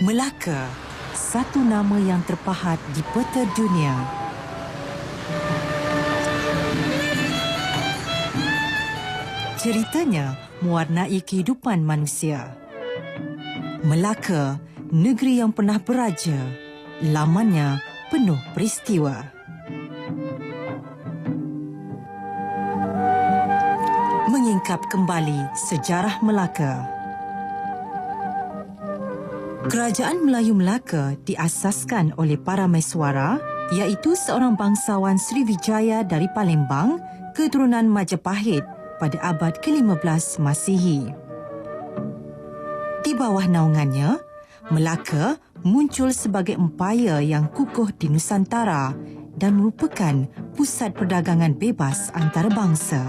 Melaka, satu nama yang terpahat di peta dunia. Ceritanya mewarnai kehidupan manusia. Melaka, negeri yang pernah beraja, lamannya penuh peristiwa. Mengingkap kembali sejarah Melaka. Kerajaan Melayu Melaka diasaskan oleh para Maeswara, iaitu seorang bangsawan Sriwijaya dari Palembang, keturunan Majapahit pada abad ke-15 Masihi. Di bawah naungannya, Melaka muncul sebagai empayar yang kukuh di Nusantara dan merupakan pusat perdagangan bebas antarabangsa.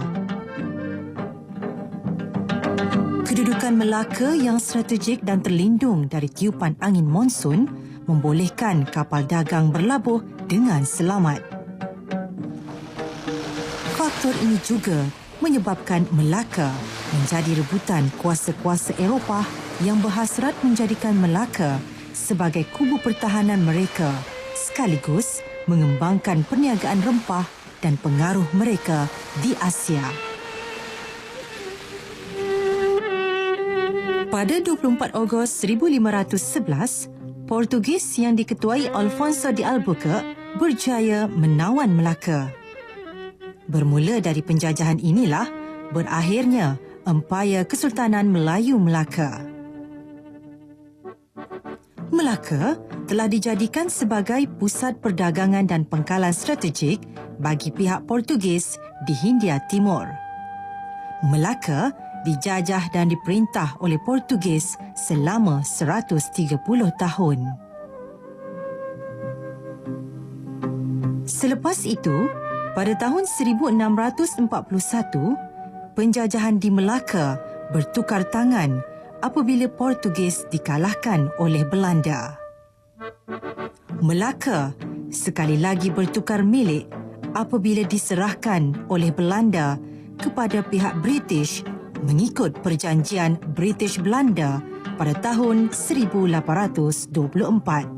Kedudukan Melaka yang strategik dan terlindung dari tiupan angin monsun membolehkan kapal dagang berlabuh dengan selamat. Faktor ini juga menyebabkan Melaka menjadi rebutan kuasa-kuasa Eropah yang berhasrat menjadikan Melaka sebagai kubu pertahanan mereka, sekaligus mengembangkan perniagaan rempah dan pengaruh mereka di Asia. Pada 24 Ogos 1511, Portugis yang diketuai Alfonso de Albuquerque berjaya menawan Melaka. Bermula dari penjajahan inilah berakhirnya Empayar Kesultanan Melayu Melaka. Melaka telah dijadikan sebagai pusat perdagangan dan pangkalan strategik bagi pihak Portugis di Hindia Timur. Melaka dijajah dan diperintah oleh Portugis selama 130 tahun. Selepas itu, pada tahun 1641, penjajahan di Melaka bertukar tangan apabila Portugis dikalahkan oleh Belanda. Melaka sekali lagi bertukar milik apabila diserahkan oleh Belanda kepada pihak British mengikut perjanjian British-Belanda pada tahun 1824.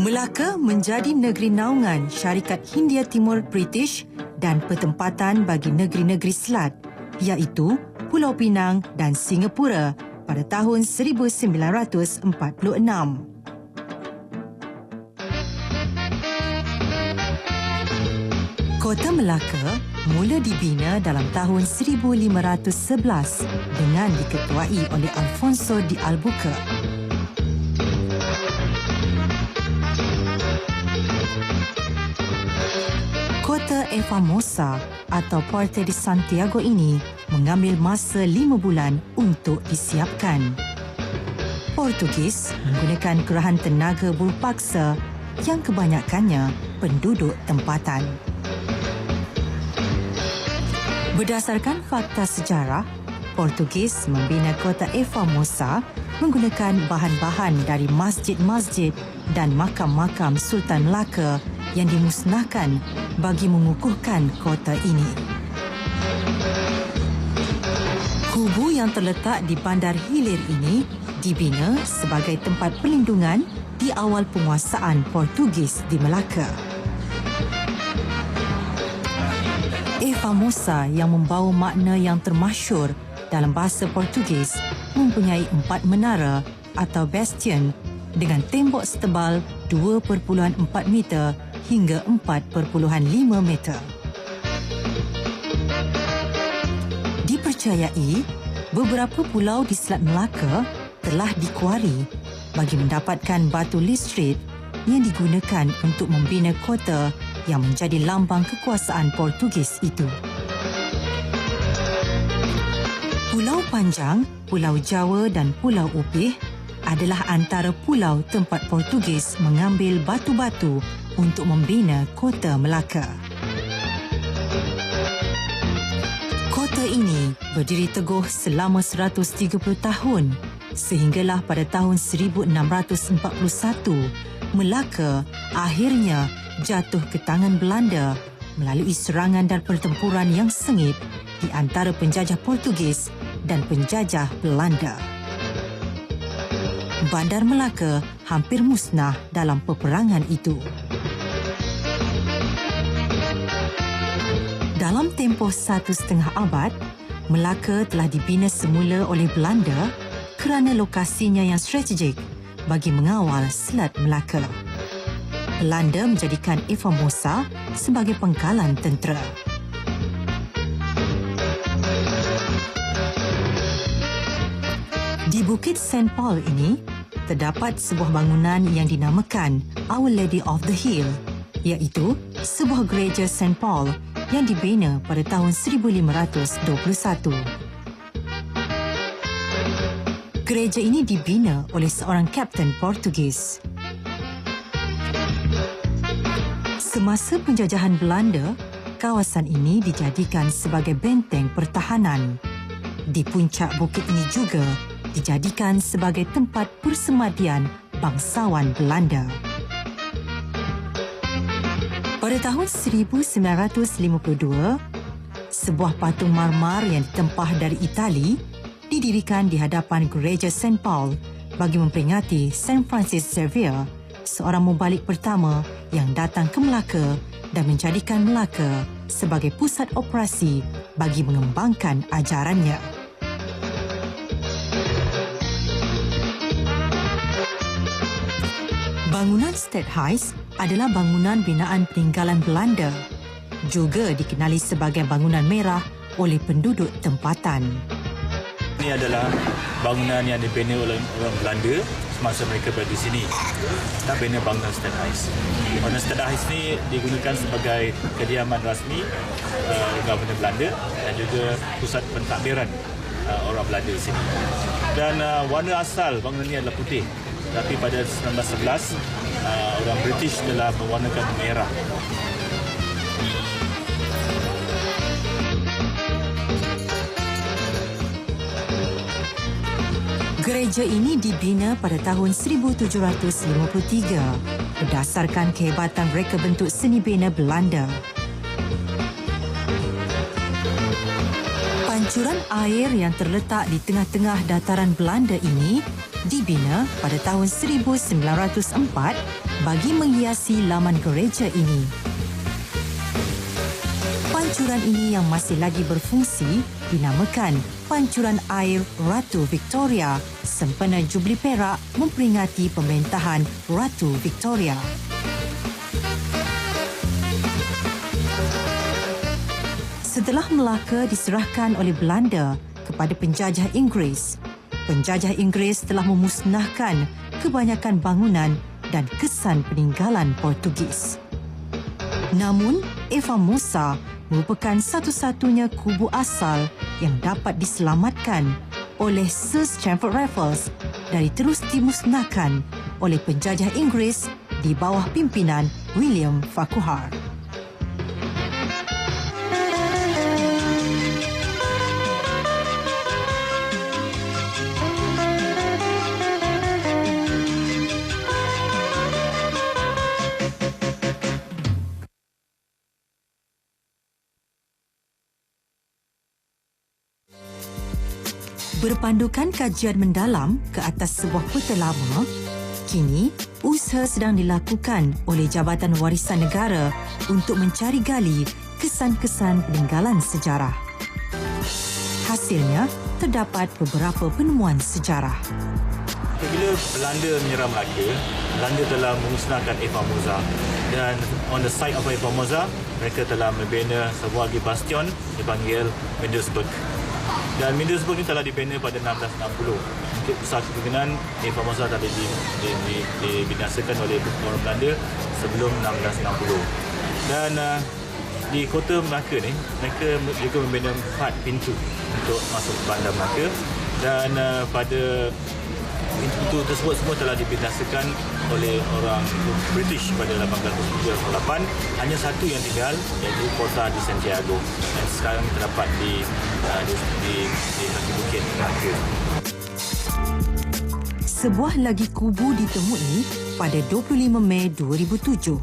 Melaka menjadi negeri naungan syarikat Hindia Timur British dan pertempatan bagi negeri-negeri Selat, iaitu Pulau Pinang dan Singapura pada tahun 1946. Kota Melaka mula dibina dalam tahun 1511 dengan diketuai oleh Alfonso de Albuquerque. Kota Formosa atau Puerto de Santiago ini mengambil masa 5 bulan untuk disiapkan. Portugis menggunakan kerahan tenaga buruh paksa yang kebanyakannya penduduk tempatan. Berdasarkan fakta sejarah, Portugis membina kota Formosa menggunakan bahan-bahan dari masjid-masjid dan makam-makam Sultan Melaka yang dimusnahkan bagi mengukuhkan kota ini. Kubu yang terletak di Bandar Hilir ini dibina sebagai tempat perlindungan di awal penguasaan Portugis di Melaka. Formosa yang membawa makna yang termasyur dalam bahasa Portugis mempunyai 4 menara atau bastion dengan tembok setebal 2.4 meter hingga 4.5 meter. Dipercayai, beberapa pulau di Selat Melaka telah dikuari bagi mendapatkan batu listrit yang digunakan untuk membina kota yang menjadi lambang kekuasaan Portugis itu. Pulau Panjang, Pulau Jawa dan Pulau Upih adalah antara pulau tempat Portugis mengambil batu-batu untuk membina kota Melaka. Kota ini berdiri teguh selama 130 tahun sehinggalah pada tahun 1641 Melaka akhirnya jatuh ke tangan Belanda melalui serangan dan pertempuran yang sengit di antara penjajah Portugis dan penjajah Belanda. Bandar Melaka hampir musnah dalam peperangan itu. Dalam tempoh 1.5 abad, Melaka telah dibina semula oleh Belanda kerana lokasinya yang strategik bagi mengawal Selat Melaka. Belanda menjadikan Formosa sebagai pangkalan tentera. Di Bukit St. Paul ini, terdapat sebuah bangunan yang dinamakan Our Lady of the Hill, iaitu sebuah gereja St. Paul yang dibina pada tahun 1521. Gereja ini dibina oleh seorang kapten Portugis. Semasa penjajahan Belanda, kawasan ini dijadikan sebagai benteng pertahanan. Di puncak bukit ini juga dijadikan sebagai tempat persemadian bangsawan Belanda. Pada tahun 1952, sebuah patung marmar yang ditempah dari Itali didirikan di hadapan gereja St. Paul bagi memperingati St. Francis Xavier, seorang mubalik pertama yang datang ke Melaka dan menjadikan Melaka sebagai pusat operasi bagi mengembangkan ajarannya. Bangunan Stadhuis adalah bangunan binaan peninggalan Belanda, juga dikenali sebagai bangunan merah oleh penduduk tempatan. Ini adalah bangunan yang dibina oleh orang Belanda semasa mereka berada di sini. Kita bina bangunan Stadhuis. Bangunan Stadhuis ini digunakan sebagai kediaman rasmi Governor Belanda dan juga pusat pentadbiran orang Belanda di sini. Dan warna asal bangunan ini adalah putih. Tapi pada 1911, orang British telah mewarnakan merah. Gereja ini dibina pada tahun 1753 berdasarkan kehebatan reka bentuk seni bina Belanda. Pancuran air yang terletak di tengah-tengah dataran Belanda ini dibina pada tahun 1904 bagi menghiasi laman gereja ini. Pancuran ini yang masih lagi berfungsi dinamakan Pancuran Air Ratu Victoria sempena Jubli Perak memperingati pemerintahan Ratu Victoria. Setelah Melaka diserahkan oleh Belanda kepada penjajah Inggeris, penjajah Inggeris telah memusnahkan kebanyakan bangunan dan kesan peninggalan Portugis. Namun, Formosa merupakan satu-satunya kubu asal yang dapat diselamatkan oleh Sir Stamford Raffles dari terus dimusnahkan oleh penjajah Inggeris di bawah pimpinan William Farquhar. Berpandukan kajian mendalam ke atas sebuah peta lama, kini usaha sedang dilakukan oleh Jabatan Warisan Negara untuk mencari gali kesan-kesan peninggalan sejarah. Hasilnya, terdapat beberapa penemuan sejarah. Bila Belanda menyerang Melaka, Belanda telah memusnahkan Formosa dan on the site of Formosa, mereka telah membina sebuah lagi bastion dipanggil Middlesbrough. Dan Middlesbrough ini telah dibina pada 1660. Untuk pusat kepimpinan Formosa telah dibinasakan oleh orang Belanda sebelum 1660. Dan di kota Melaka ni, mereka juga membina 4 pintu untuk masuk ke bandar Melaka. Dan pada pintu tersebut semua telah dibinasakan oleh orang British pada 1878. Hanya satu yang tinggal, iaitu Kota di Santiago, dan sekarang terdapat di kaki bukit Melaka. Sebuah lagi kubu ditemui pada 25 Mei 2007.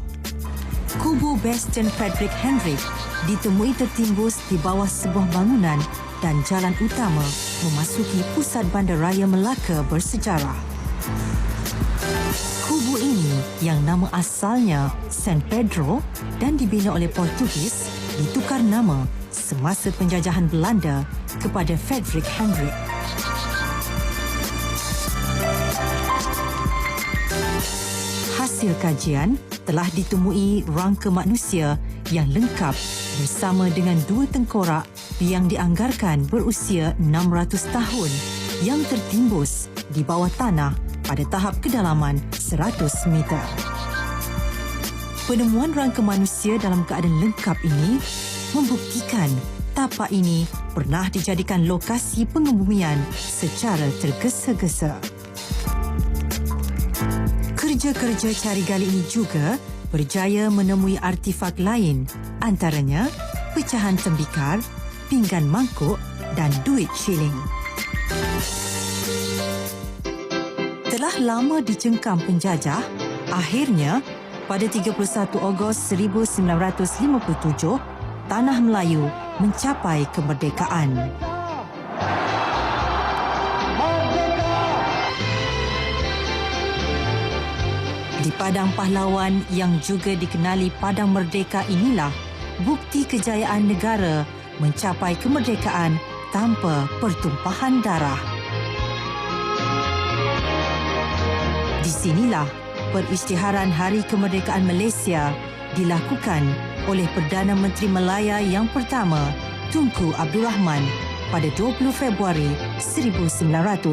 Kubu Bastian Frederick Hendrik ditemui tertimbus di bawah sebuah bangunan dan jalan utama memasuki pusat bandaraya Melaka bersejarah. Kubu ini yang nama asalnya San Pedro dan dibina oleh Portugis ditukar nama semasa penjajahan Belanda kepada Frederik Hendrik. Hasil kajian telah ditemui rangka manusia yang lengkap bersama dengan 2 tengkorak yang dianggarkan berusia 600 tahun yang tertimbus di bawah tanah pada tahap kedalaman 100 meter. Penemuan rangka manusia dalam keadaan lengkap ini membuktikan tapak ini pernah dijadikan lokasi pengebumian secara tergesa-gesa. Kerja-kerja cari gali ini juga berjaya menemui artifak lain, antaranya pecahan tembikar, pinggan mangkuk dan duit shilling. Telah lama dicengkam penjajah, akhirnya pada 31 Ogos 1957, Tanah Melayu mencapai kemerdekaan. Di Padang Pahlawan yang juga dikenali Padang Merdeka inilah bukti kejayaan negara mencapai kemerdekaan tanpa pertumpahan darah. Di sinilah perisytiharan Hari Kemerdekaan Malaysia dilakukan oleh Perdana Menteri Malaya yang pertama, Tunku Abdul Rahman, pada 20 Februari 1956.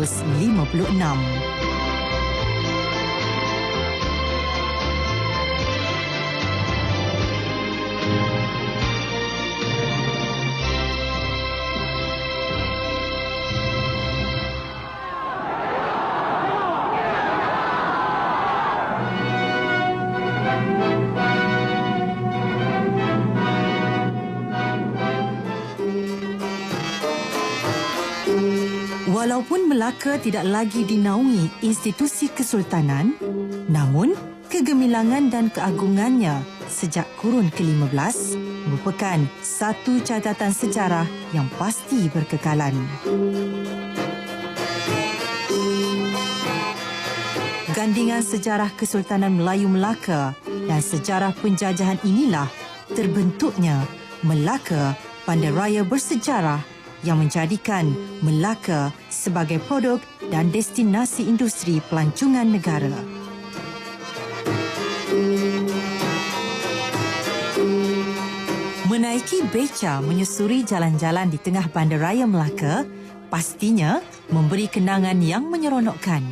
Walaupun Melaka tidak lagi dinaungi institusi kesultanan, namun kegemilangan dan keagungannya sejak kurun ke-15 merupakan satu catatan sejarah yang pasti berkekalan. Gandingan sejarah Kesultanan Melayu Melaka dan sejarah penjajahan inilah terbentuknya Melaka Bandaraya Bersejarah yang menjadikan Melaka sebagai produk dan destinasi industri pelancongan negara. Menaiki beca menyusuri jalan-jalan di tengah bandaraya Melaka pastinya memberi kenangan yang menyeronokkan.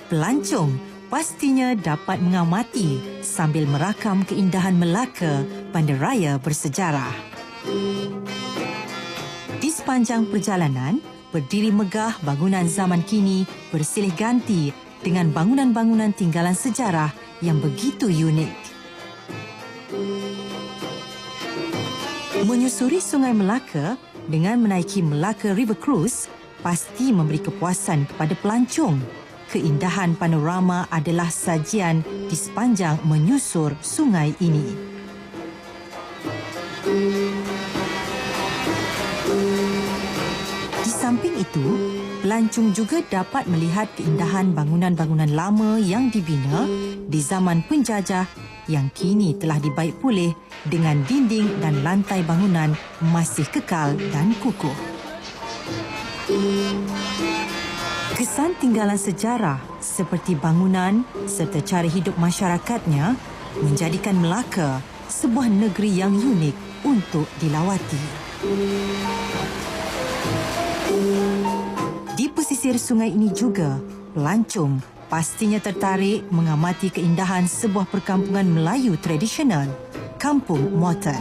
Pelancong pastinya dapat mengamati sambil merakam keindahan Melaka Bandaraya Bersejarah. Di sepanjang perjalanan, berdiri megah bangunan zaman kini bersilih ganti dengan bangunan-bangunan tinggalan sejarah yang begitu unik. Menyusuri Sungai Melaka dengan menaiki Melaka River Cruise pasti memberi kepuasan kepada pelancong. Keindahan panorama adalah sajian di sepanjang menyusur sungai ini. Di samping itu, pelancong juga dapat melihat keindahan bangunan-bangunan lama yang dibina di zaman penjajah yang kini telah dibaik pulih dengan dinding dan lantai bangunan masih kekal dan kukuh. Kesan tinggalan sejarah seperti bangunan serta cara hidup masyarakatnya menjadikan Melaka sebuah negeri yang unik untuk dilawati. Di pesisir sungai ini juga, pelancong pastinya tertarik mengamati keindahan sebuah perkampungan Melayu tradisional, Kampung Motan.